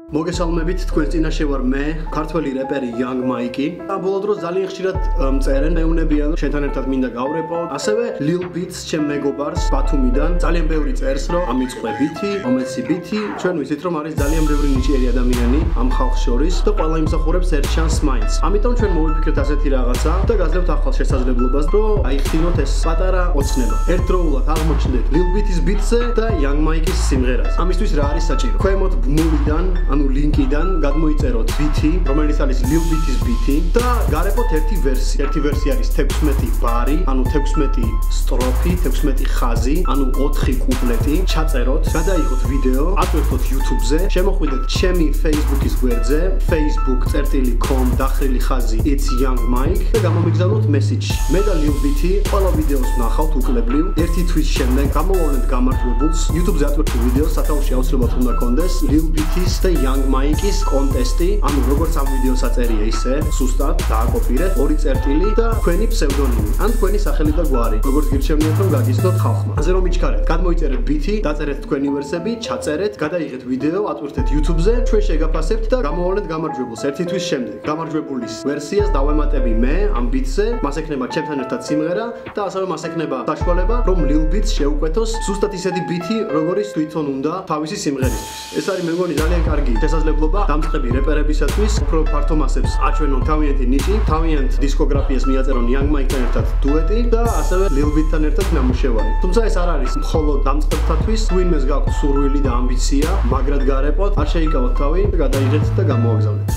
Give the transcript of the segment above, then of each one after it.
მოგესალმებით, თქვენ წინაშე ვარ მე, ქართველი რეპერი Young Mike. ბოლო დროს ძალიან ხშირად მწერენ, მეუბნებიან, რომ შენთან ერთად მინდა გავრეპო. ასევე Lil Beats, ჩემ მეგობარს ბათუმიდან, ძალიან ბევრი წერს, რომ ამიწყებითი, მომეცი ბითი. ჩვენ ვიცით, რომ არის ძალიან ბევრი ნიჭიერი ადამიანი ამ ხალხს შორის და ყველა იმსახურებს ერთ შანსს მაინც. ამიტომ ჩვენ მოვიფიქრეთ ასეთი რაღაცა და გაძლევთ ახალ შესაძლებლობას, რომ აიხსნოთ ეს პატარა ოცნება. ერთდროულად აღმოჩნდეთ Lil Beats-ის ბიტზე და Young Mike-ის სიმღერაზე. ამისთვის რა არის საჭირო? ქვემოთ ბმულიდან ანუ ლინკიდან გადმოიწეროთ ბითი, რომელიც არის Lil Beats-ის ბითი და გარებოთ ერთი ვერსია. ერთი ვერსია არის 16 ბარი, ანუ 16 სტროფი, 16 ხაზი, ანუ 4 კუპლეტი. ჩაწეროთ, გადაიღოთ ვიდეო, ატვირთოთ YouTube-ზე, შემოხვიდეთ ჩემი Facebook-ის გვერდზე, facebook.com დახრილი ხაზი It's Young Mike და გამომიგზავნოთ მესიჯი. მე და Lil Beats ყველა ვიდეოს ვნახავთ უკლებლივ. ერთი თვის შემდეგ გამოვავლენთ გამარჯვებულს. YouTube-ზე ატვირთო ვიდეოს, სათავეში აუცილებლად უნდა კონდეს Lil Beats და Young Mike-ის კონტესტი, ანუ როგორც ამ ვიდეოს აწერია ისე, სუსტად დააკოპირეთ ორი წერტილი და თქვენი ფსევდონიმი, ან თქვენი სახელი და გვარი, როგორც გირჩევნიათ რომ გაგიცნოთ ხალხმა. ასე რომ იჩქარეთ, გადმოიწერეთ ბითი, დაწერეთ თქვენი ვერსები, ჩაწერეთ, გადაიღეთ ვიდეო, ატვირთეთ YouTube-ზე, ჩვენ შეგაფასებთ და გამოვავლენთ გამარჯვებულს ერთი თვის შემდეგ. გამარჯვებულის ვერსიას დავემატები მე ამ ბიტზე, მას ექნება ჩემთან ერთად სიმღერა და ასევე მას ექნება საშუალება, რომ Lil Beats შეუკვეთოს ზუსტად ისეთი ბითი, როგორიც თვითონ უნდა თავისი სიმღერისთვის. ეს არის მე მგონი ძალიან კარგი შესაძლებლობა დამწყები რეპერებისათვის, უფრო ფართო მასებს აჩვენონ თავიანთი ნიჭი, თავიანთ დისკოგრაფიას მიაწერონ Young Mike-თან ერთად დუეტი და ასევე Lil Beats-თან ერთად ნამუშევარი. თუმცა ეს არ არის მხოლოდ დამწყებთათვის, ვინმეს გაქვთ სურვილი და ამბიცია, მაგრად გარეპოთ, არ შეიკავოთ თავი, გადაიღეთ და გამოაგზავნეთ.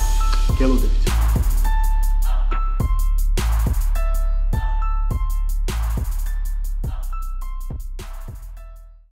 გელოდებით.